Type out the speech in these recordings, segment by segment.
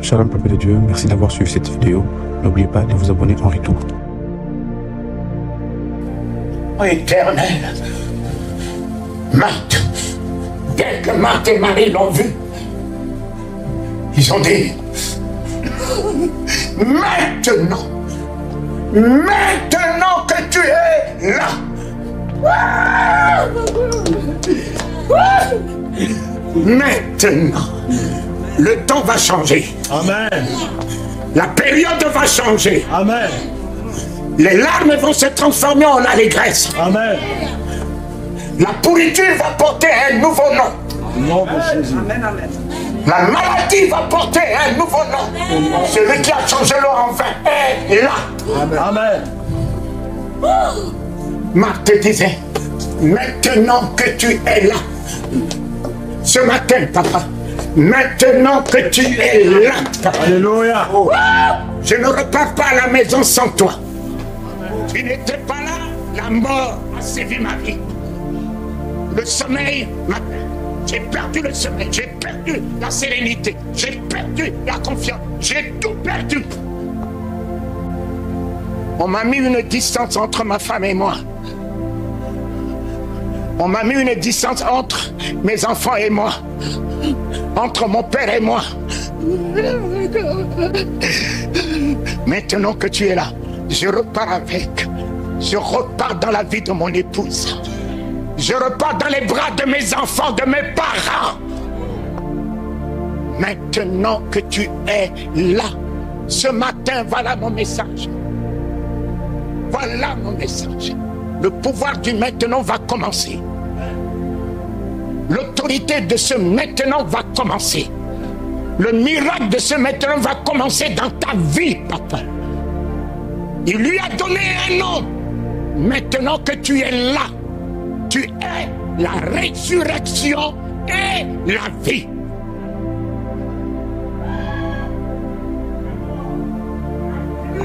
Shalom peuple de Dieu, merci d'avoir suivi cette vidéo. N'oubliez pas de vous abonner en retour. Oh Éternel, Marthe, dès que Marthe et Marie l'ont vu, ils ont dit, maintenant que tu es là, maintenant, le temps va changer. Amen. La période va changer. Amen. Les larmes vont se transformer en allégresse. Amen. La pourriture va porter un nouveau nom. Nom de Jésus. Amen, amen. La maladie va porter un nouveau nom. Celui qui a changé l'eau en vin est là. Amen. Marthe te disait, maintenant que tu es là, ce matin, papa, maintenant que tu es là, papa, Alléluia. je ne repars pas à la maison sans toi. Tu n'étais pas là, la mort a sévi ma vie. Le sommeil, j'ai perdu le sommeil, j'ai perdu la sérénité, j'ai perdu la confiance, j'ai tout perdu. On m'a mis une distance entre ma femme et moi. On m'a mis une distance entre mes enfants et moi, entre mon père et moi. Maintenant que tu es là, je repars avec. Je repars dans la vie de mon épouse. Je repars dans les bras de mes enfants, de mes parents. Maintenant que tu es là, ce matin, voilà mon message. Voilà mon message. Le pouvoir du maintenant va commencer. L'autorité de ce maintenant va commencer. Le miracle de ce maintenant va commencer dans ta vie, papa. Il lui a donné un nom. Maintenant que tu es là, tu es la résurrection et la vie.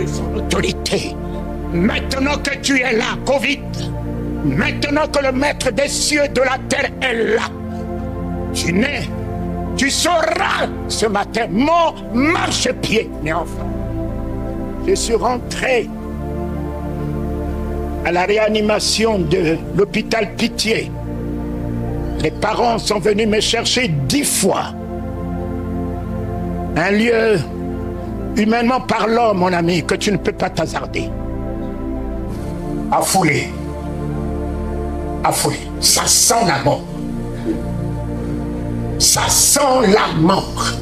Son autorité. Maintenant que tu es là, Covid, maintenant que le maître des cieux et de la terre est là, tu nais, tu sauras ce matin mon marchepied, mes enfants. Je suis rentré à la réanimation de l'hôpital Pitié. Les parents sont venus me chercher 10 fois. Un lieu, humainement parlant, mon ami, que tu ne peux pas t'hasarder. Affoulé. Affoulé. Ça sent la mort. Ça sent la mort.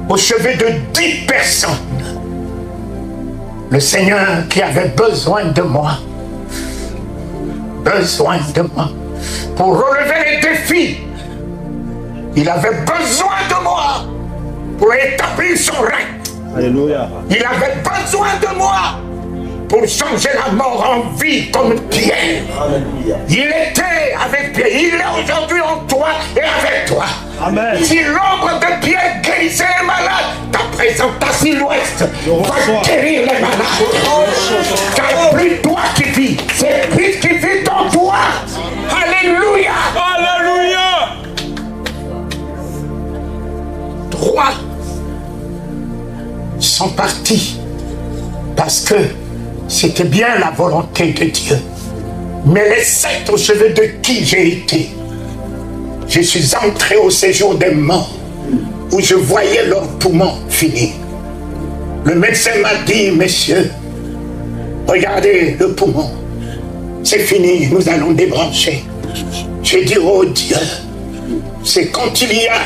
Au chevet de 10 personnes. Le Seigneur qui avait besoin de moi. Besoin de moi. Pour relever les défis. Il avait besoin de moi. Pour établir son règne. Alléluia. Il avait besoin de moi. Pour changer la mort en vie comme Pierre. Alléluia. Il était avec Pierre, il est aujourd'hui en toi et avec toi. Amen. Si l'ombre de Pierre guérissait les malades, ta présence, ta silhouette va guérir les malades. Car plus toi qui vis, c'est Christ qui vit en toi. Alléluia. Alléluia. 3 sont partis parce que c'était bien la volonté de Dieu. Mais les 7 au chevet de qui j'ai été, je suis entré au séjour des morts où je voyais leurs poumons finir. Le médecin m'a dit, messieurs, regardez le poumon, c'est fini, nous allons débrancher. J'ai dit, oh Dieu, c'est quand il y a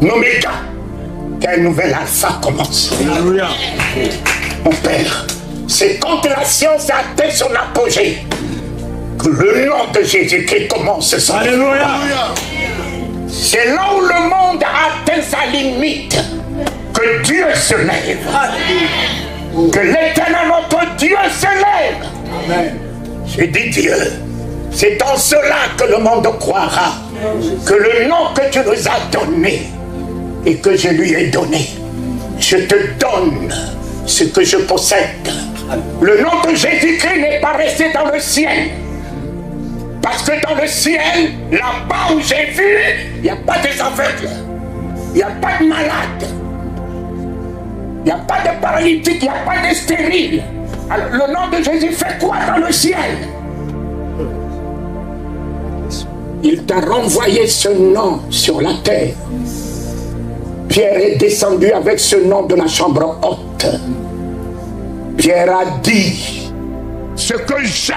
un oméga qu'un nouvel alpha commence. Alléluia. Mon père, c'est quand la science a atteint son apogée que le nom de Jésus-Christ commence son. Alléluia. C'est là où le monde a atteint sa limite que Dieu se lève. Que l'Éternel notre Dieu se lève. Amen. J'ai dit Dieu, c'est en cela que le monde croira que le nom que tu nous as donné et que je lui ai donné, je te donne ce que je possède. Le nom de Jésus-Christ n'est pas resté dans le ciel. Parce que dans le ciel, là-bas où j'ai vu, il n'y a pas des aveugles. Il n'y a pas de malade. Il n'y a pas de paralytique, il n'y a pas de stérile. Alors, le nom de Jésus fait quoi dans le ciel? Il t'a renvoyé ce nom sur la terre. Pierre est descendu avec ce nom de la chambre haute. Pierre a dit, ce que j'ai,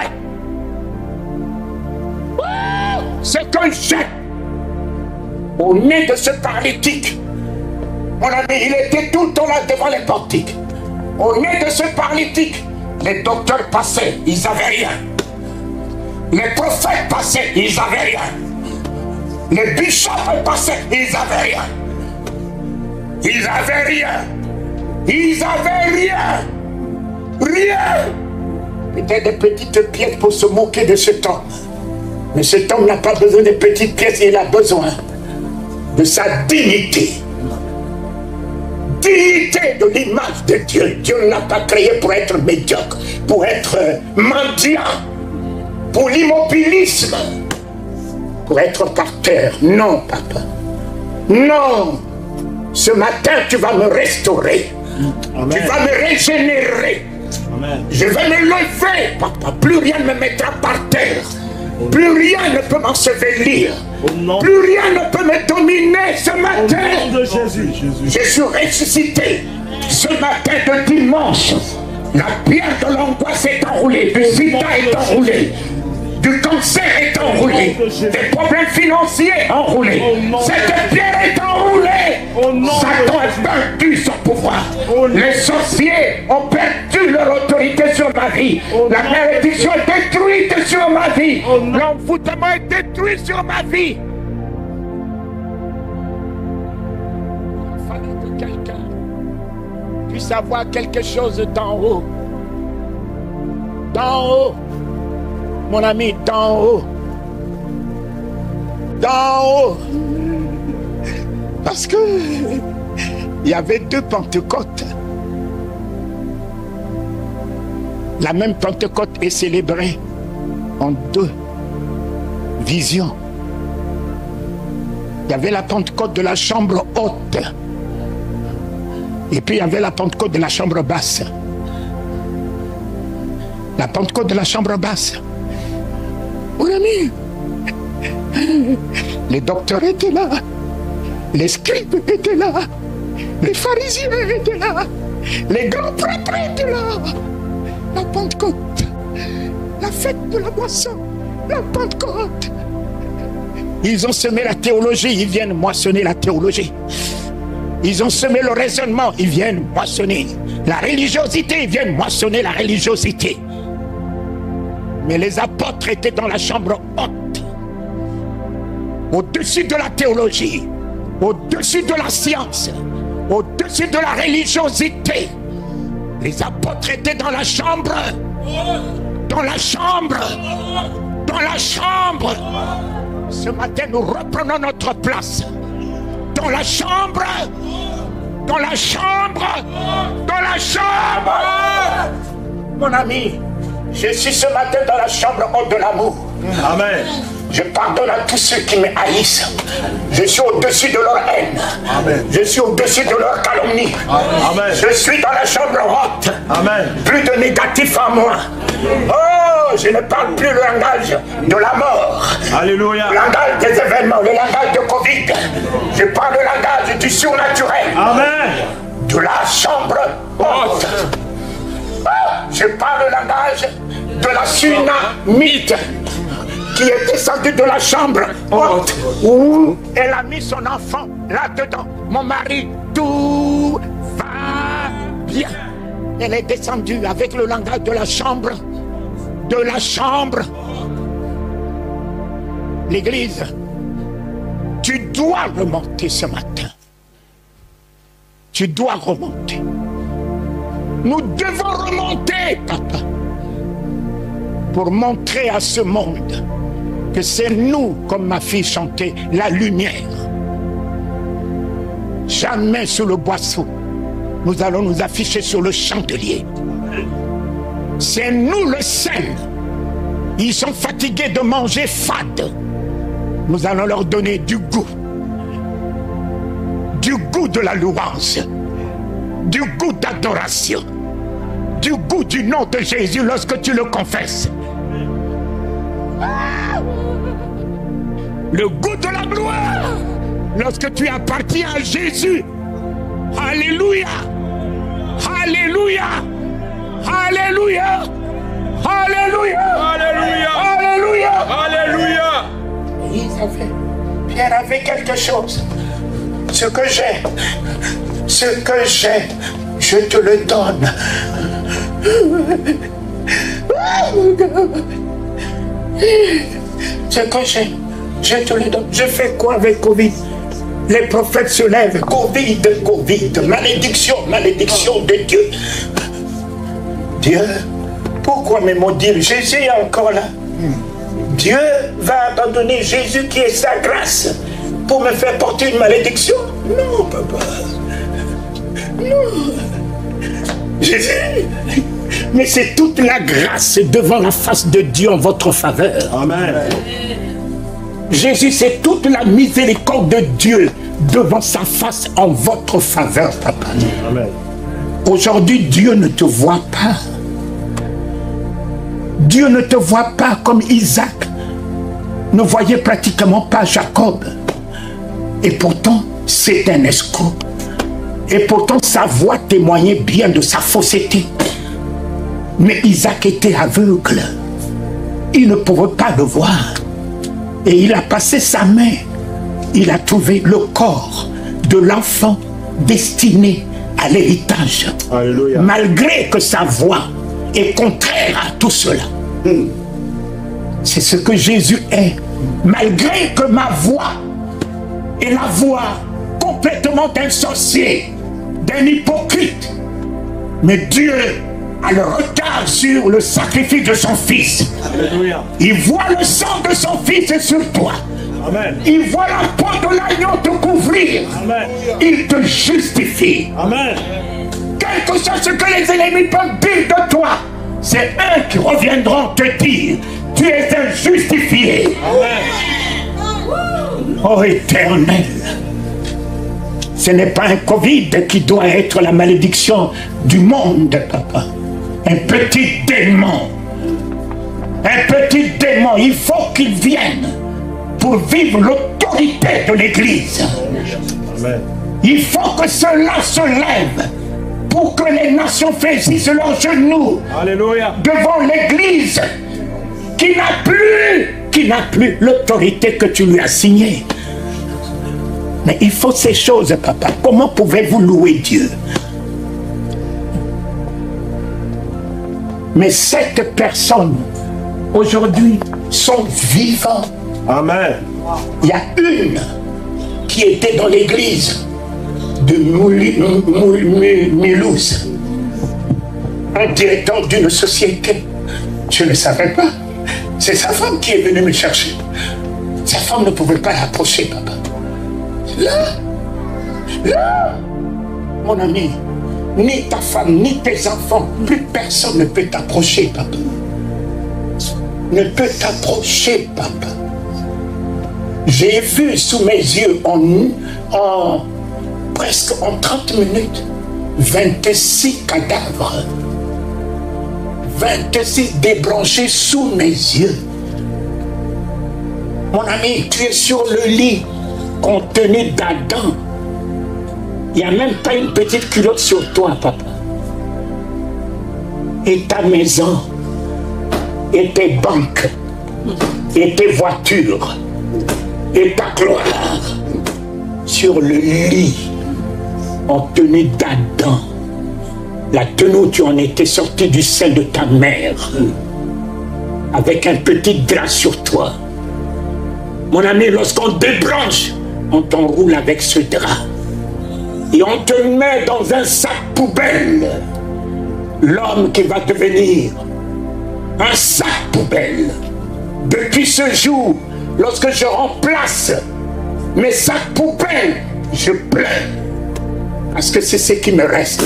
ce que j'ai, au nez de ce paralytique, mon ami, il était tout le temps là devant les portiques. Au nez de ce paralytique, les docteurs passaient, ils n'avaient rien. Les prophètes passaient, ils n'avaient rien. Les bishops passaient, ils n'avaient rien. Ils n'avaient rien. Ils n'avaient rien. Rien. Peut-être des petites pièces pour se moquer de cet homme. Mais cet homme n'a pas besoin de petites pièces, il a besoin de sa dignité. Dignité de l'image de Dieu. Dieu ne l'a pas créé pour être médiocre, pour être mendiant, pour l'immobilisme, pour être par terre. Non, papa. Non. Ce matin, tu vas me restaurer. Amen. Tu vas me régénérer. Amen. Je vais me lever, papa. Plus rien ne me mettra par terre. Plus rien ne peut m'ensevelir. Plus rien ne peut me dominer ce matin. Au nom de Jésus. Je suis ressuscité. Ce matin de dimanche, la pierre de l'angoisse est enroulée. Le sida est enroulé. Du cancer est enroulé. Des problèmes financiers enroulés. Cette pierre est enroulée. Satan a perdu son pouvoir. Les sorciers ont perdu leur autorité sur ma vie. La malédiction est détruite sur ma vie. L'envoûtement est détruit sur ma vie. Il fallait que quelqu'un puisse avoir quelque chose d'en haut. D'en haut. Mon ami, d'en haut. D'en haut. Parce que il y avait deux Pentecôtes. La même Pentecôte est célébrée en deux visions. Il y avait la Pentecôte de la chambre haute. Et puis il y avait la Pentecôte de la chambre basse. La Pentecôte de la chambre basse. Mon ami, les docteurs étaient là, les scribes étaient là, les pharisiens étaient là, les grands prêtres étaient là. La Pentecôte, la fête de la moisson, la Pentecôte. Ils ont semé la théologie, ils viennent moissonner la théologie. Ils ont semé le raisonnement, ils viennent moissonner la religiosité, ils viennent moissonner la religiosité. Mais les apôtres étaient dans la chambre haute, au-dessus de la théologie, au-dessus de la science, au-dessus de la religiosité. Les apôtres étaient dans la chambre, dans la chambre, dans la chambre. Ce matin, nous reprenons notre place dans la chambre, dans la chambre, dans la chambre. Mon ami, je suis ce matin dans la chambre haute de l'amour. Amen. Je pardonne à tous ceux qui me haïssent. Je suis au-dessus de leur haine. Amen. Je suis au-dessus de leur calomnie. Amen. Je suis dans la chambre haute. Amen. Plus de négatif en moi. Oh, je ne parle plus le langage de la mort. Alléluia. Le langage des événements, le langage de Covid. Je parle le langage du surnaturel. Amen. De la chambre haute. Je parle le langage de la Sunamite qui est descendue de la chambre haute où elle a mis son enfant là-dedans. Mon mari, tout va bien. Elle est descendue avec le langage de la chambre. De la chambre. L'église, tu dois remonter ce matin. Tu dois remonter. Nous devons remonter, papa, pour montrer à ce monde que c'est nous, comme ma fille chantait, la lumière. Jamais sous le boisseau, nous allons nous afficher sur le chandelier. C'est nous le sel. Ils sont fatigués de manger fade. Nous allons leur donner du goût. de la louange, du goût d'adoration, du goût du nom de Jésus lorsque tu le confesses. Le goût de la gloire lorsque tu appartiens à Jésus. Alléluia! Alléluia! Alléluia! Alléluia! Alléluia! Alléluia! Alléluia! Pierre avait quelque chose. Ce que j'ai, je te le donne. Ce que j'ai, je te le donne. Je fais quoi avec Covid? Les prophètes se lèvent. Covid, malédiction, malédiction de Dieu. Dieu, pourquoi me maudire? Jésus est encore là. Dieu va abandonner Jésus qui est sa grâce pour me faire porter une malédiction? Non, papa. Non. Jésus. Mais c'est toute la grâce devant la face de Dieu en votre faveur. Amen. Jésus, c'est toute la miséricorde de Dieu devant sa face en votre faveur, papa. Amen. Aujourd'hui, Dieu ne te voit pas. Dieu ne te voit pas comme Isaac ne voyait pratiquement pas Jacob. Et pourtant, c'est un escroc. Et pourtant, sa voix témoignait bien de sa fausseté. Mais Isaac était aveugle. Il ne pouvait pas le voir. Et il a passé sa main. Il a trouvé le corps de l'enfant destiné à l'héritage. Alléluia. Malgré que sa voix est contraire à tout cela. C'est ce que Jésus est. Malgré que ma voix est la voix complètement d'un sorcier, d'un hypocrite. Mais Dieu a le regard sur le sacrifice de son fils. Alléluia. Il voit le sang de son fils sur toi. Amen. Il voit la peau de l'agneau te couvrir. Amen. Il te justifie. Amen. Quelque chose que les ennemis peuvent dire de toi, c'est eux qui reviendront te dire, tu es un justifié. Amen. Oh Éternel, ce n'est pas un Covid qui doit être la malédiction du monde, papa. Un petit démon. Un petit démon, il faut qu'il vienne pour vivre l'autorité de l'Église. Amen. Il faut que cela se lève pour que les nations fléchissent leurs genoux. Alléluia. Devant l'Église qui n'a plus l'autorité que tu lui as signée. Mais il faut ces choses, papa. Comment pouvez-vous louer Dieu? Mais cette personne aujourd'hui sont vivants. Amen. Il y a une qui était dans l'église de Mulhouse, un directeur d'une société. Je ne savais pas. C'est sa femme qui est venue me chercher. Sa femme ne pouvait pas l'approcher, papa. Là, mon ami, ni ta femme, ni tes enfants, plus personne ne peut t'approcher, papa. Ne peut t'approcher, papa. J'ai vu sous mes yeux presque en 30 minutes 26 cadavres. 26 débranchés sous mes yeux. Mon ami, tu es sur le lit contenu d'Adam. Il n'y a même pas une petite culotte sur toi, papa. Et ta maison, et tes banques, et tes voitures, et ta gloire, sur le lit, en tenue d'Adam. La tenue où tu en étais sorti du sein de ta mère, avec un petit drap sur toi. Mon ami, lorsqu'on débranche, on t'enroule avec ce drap. Et on te met dans un sac poubelle. L'homme qui va devenir un sac poubelle. Depuis ce jour, lorsque je remplace mes sacs poubelles, je pleure. Parce que c'est ce qui me reste.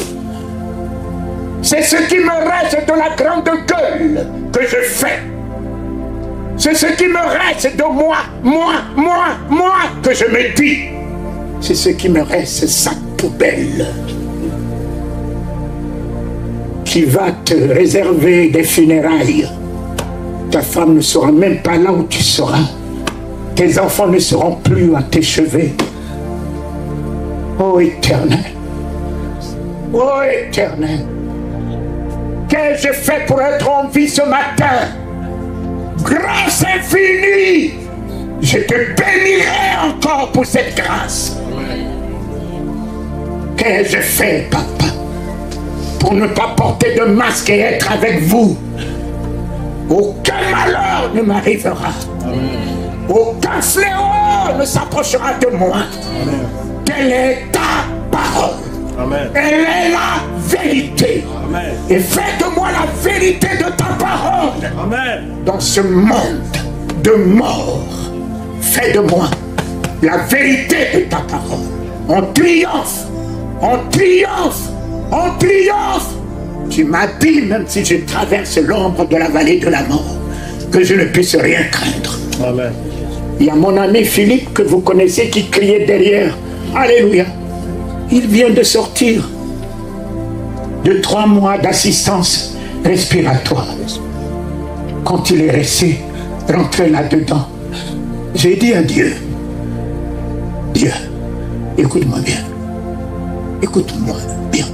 C'est ce qui me reste de la grande gueule que je fais. C'est ce qui me reste de moi que je me dis. C'est ce qui me reste, sac poubelle qui va te réserver des funérailles. Ta femme ne sera même pas là où tu seras. Tes enfants ne seront plus à tes chevet. Ô Éternel, ô Éternel, qu'ai-je fait pour être en vie ce matin? Grâce infinie, je te bénirai encore pour cette grâce. Qu'ai-je fait, papa, pour ne pas porter de masque et être avec vous? Aucun malheur ne m'arrivera. Aucun fléau ne s'approchera de moi. Telle est ta parole. Amen. Elle est la vérité. Amen. Et fais de moi la vérité de ta parole. Amen. Dans ce monde de mort, fais de moi la vérité de ta parole. On triomphe, on triomphe, on triomphe. Tu m'as dit, même si je traverse l'ombre de la vallée de la mort, que je ne puisse rien craindre. Amen. Il y a mon ami Philippe que vous connaissez qui criait derrière. Alléluia. Il vient de sortir de 3 mois d'assistance respiratoire. Quand il est resté, rentré là-dedans, j'ai dit à Dieu, Dieu, écoute-moi bien. Écoute-moi bien.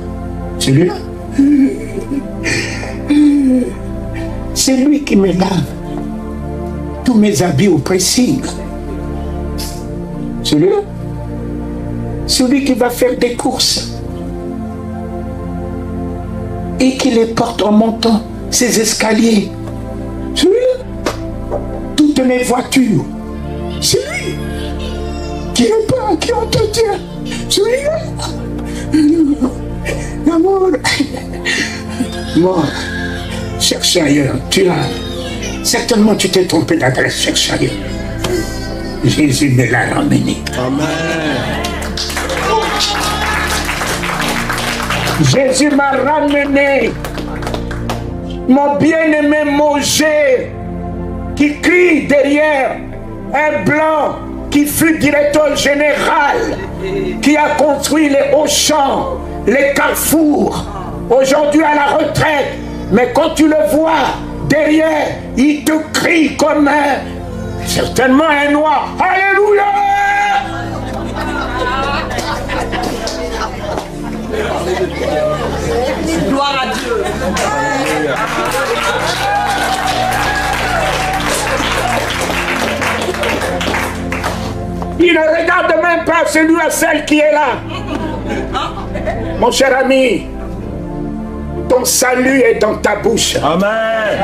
Celui-là, c'est lui qui me lave tous mes habits au pressing. Celui-là, celui qui va faire des courses et qui les porte en montant ces escaliers. Celui-là, toutes mes voitures. Celui qui répond, qui entretient. Celui-là. L'amour. Moi, cherche ailleurs. Certainement tu t'es trompé d'adresse, cherche ailleurs. Jésus me l'a ramené. Amen. Jésus m'a ramené. Mon bien-aimé Mosé, qui crie derrière un blanc qui fut directeur général, qui a construit les Auchan, les Carrefour, aujourd'hui à la retraite. Mais quand tu le vois derrière, il te crie comme certainement un noir. Alléluia! Gloire à Dieu. Il ne regarde même pas celui à celle qui est là. Mon cher ami, ton salut est dans ta bouche. Amen.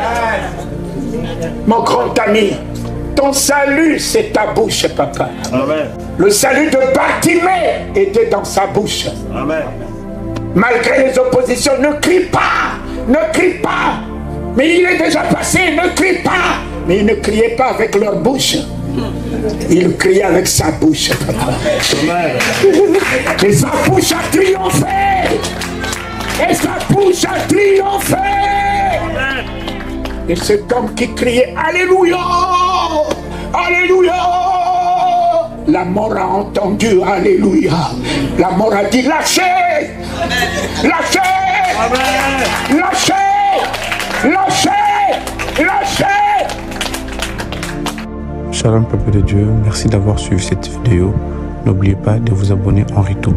Mon grand ami, ton salut c'est ta bouche, papa. Amen. Le salut de Bartimée était dans sa bouche. Amen. Malgré les oppositions, ne crie pas, ne crie pas. Mais il est déjà passé, ne crie pas. Mais il ne criait pas avec leur bouche. Il criait avec sa bouche, papa. Amen. Et sa bouche a triomphé. Et sa bouche a triomphé. Et cet homme qui criait Alléluia, Alléluia, la mort a entendu Alléluia. La mort a dit lâchez, lâchez, Amen. lâchez, lâchez, lâchez. Shalom peuple de Dieu, merci d'avoir suivi cette vidéo. N'oubliez pas de vous abonner en retour.